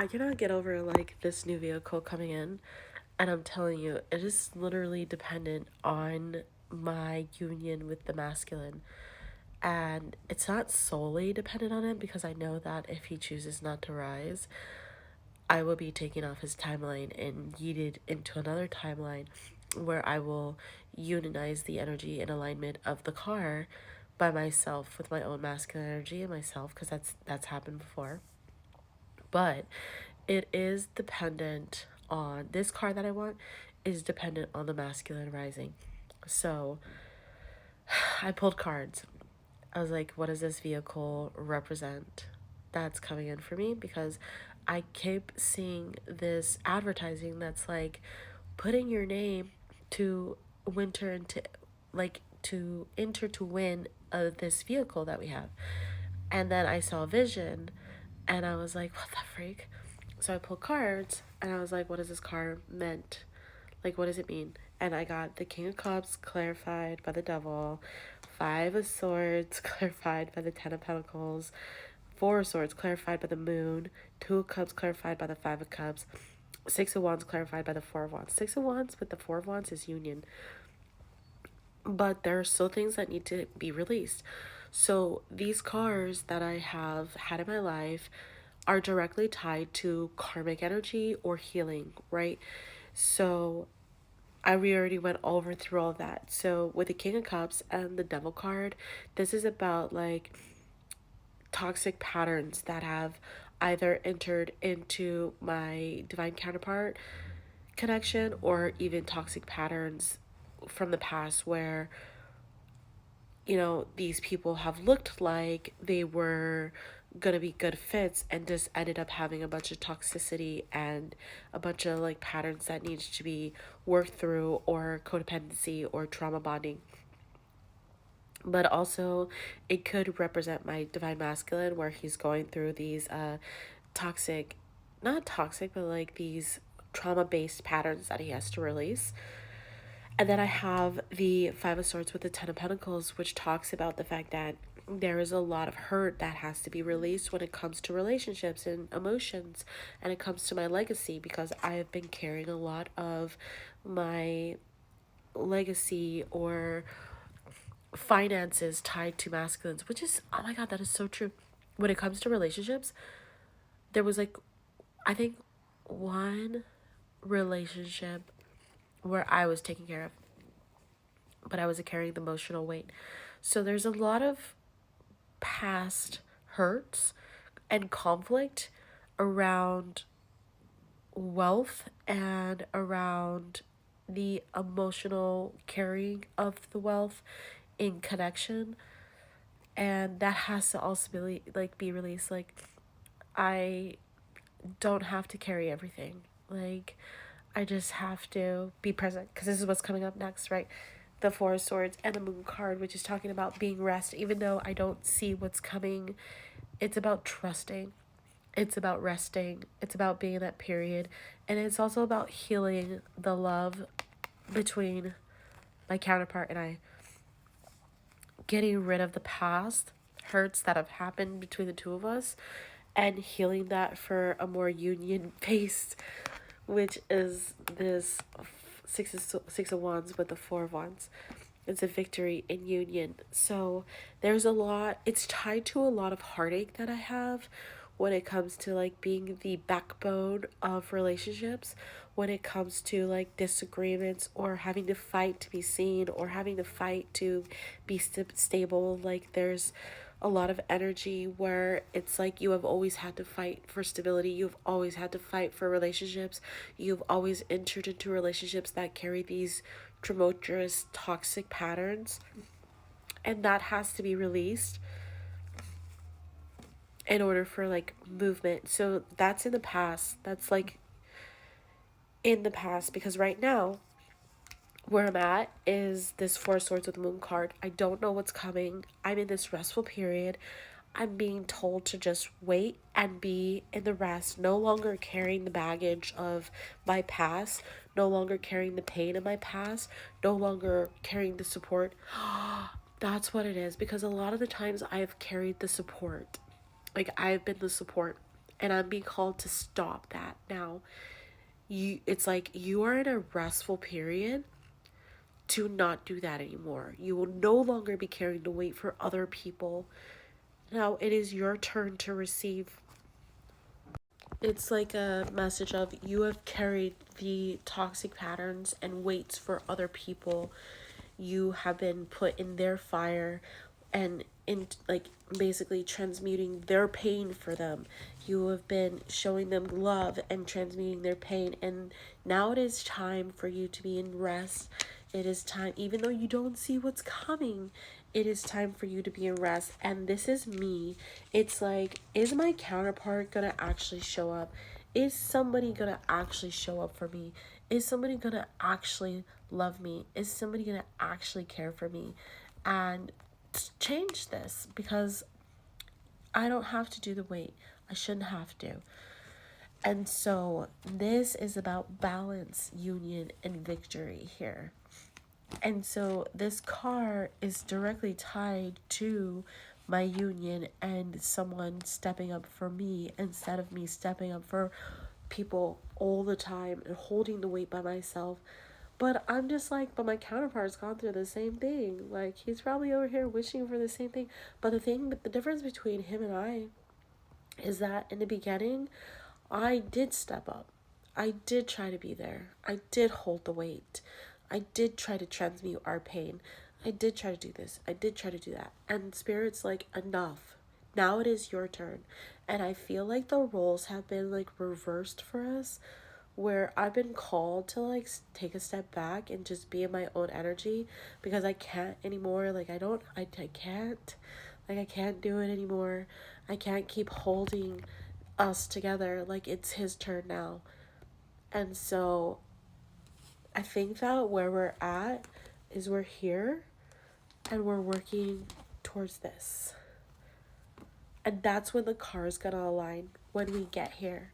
I cannot get over like this new vehicle coming in, and I'm telling you, it is literally dependent on my union with the masculine. And it's not solely dependent on him because I know that if he chooses not to rise, I will be taken off his timeline and yeeted into another timeline where I will unionize the energy and alignment of the car by myself with my own masculine energy and myself, because that's happened before. But it is dependent on this car that I want is dependent on the masculine rising. So I pulled cards. I was like, what does this vehicle represent that's coming in for me? Because I keep seeing this advertising that's like putting your name to winter into like to enter to win this vehicle that we have. And then I saw a vision and I was like, what the freak? So I pulled cards and I was like, what is this card meant? Like, what does it mean? And I got the King of Cups clarified by the Devil, Five of Swords clarified by the Ten of Pentacles, Four of Swords clarified by the Moon, Two of Cups clarified by the Five of Cups, Six of Wands clarified by the Four of Wands. Six of Wands with the Four of Wands is union. But there are still things that need to be released. So these cards that I have had in my life are directly tied to karmic energy or healing, right? So we already went over through all that. So with the King of Cups and the Devil card, this is about like toxic patterns that have either entered into my divine counterpart connection or even toxic patterns from the past where these people have looked like they were gonna be good fits and just ended up having a bunch of toxicity and a bunch of like patterns that needs to be worked through, or codependency or trauma bonding. But also it could represent my divine masculine where he's going through these toxic, not toxic, but like these trauma based patterns that he has to release. And then I have the Five of Swords with the Ten of Pentacles, which talks about the fact that there is a lot of hurt that has to be released when it comes to relationships and emotions, and it comes to my legacy, because I have been carrying a lot of my legacy or finances tied to masculines, which is, oh my God, that is so true. When it comes to relationships, there was like, I think, one relationship where I was taken care of, but I was carrying the emotional weight. So there's a lot of past hurts and conflict around wealth and around the emotional carrying of the wealth in connection, and that has to also be released. Like, I don't have to carry everything. Like, I just have to be present, because this is what's coming up next, right? The Four of Swords and the Moon card, which is talking about being rest. Even though I don't see what's coming, it's about trusting. It's about resting. It's about being in that period. And it's also about healing the love between my counterpart and I. Getting rid of the past hurts that have happened between the two of us and healing that for a more union based, which is this six of wands with the Four of Wands. It's a victory in union. So there's a lot, it's tied to a lot of heartache that I have when it comes to like being the backbone of relationships, when it comes to like disagreements or having to fight to be seen or having to fight to be stable. Like, there's a lot of energy where it's like you have always had to fight for stability. You've always had to fight for relationships. You've always entered into relationships that carry these tumultuous, toxic patterns. And that has to be released in order for like movement. So that's in the past. That's like in the past, because right now where I'm at is this Four of Swords with the Moon card. I don't know what's coming. I'm in this restful period. I'm being told to just wait and be in the rest, no longer carrying the baggage of my past, no longer carrying the pain of my past, no longer carrying the support. That's what it is, because a lot of the times I've carried the support. Like, I've been the support. And I'm being called to stop that now. It's like you are in a restful period to not do that anymore. You will no longer be carrying the weight for other people. Now it is your turn to receive. It's like a message of you have carried the toxic patterns and weights for other people. You have been put in their fire and in like basically transmuting their pain for them. You have been showing them love and transmuting their pain, and now it is time for you to be in rest. It is time, even though you don't see what's coming, it is time for you to be in rest. And this is me. It's like, is my counterpart gonna actually show up? Is somebody gonna actually show up for me? Is somebody gonna actually love me? Is somebody gonna actually care for me? And change this, because I don't have to do the weight. I shouldn't have to. And so this is about balance, union, and victory here. And so this car is directly tied to my union and someone stepping up for me instead of me stepping up for people all the time and holding the weight by myself. But I'm just like, but my counterpart's gone through the same thing. Like, he's probably over here wishing for the same thing. But the difference between him and I is that in the beginning, I did step up. I did try to be there. I did hold the weight. I did try to transmute our pain. I did try to do this. I did try to do that. And Spirit's like, enough. Now it is your turn. And I feel like the roles have been like reversed for us, where I've been called to like take a step back and just be in my own energy because I can't anymore. Like, I can't. Like, I can't do it anymore. I can't keep holding us together. Like, it's his turn now. And so I think that where we're at is we're here and we're working towards this. And that's when the car is gonna align, when we get here.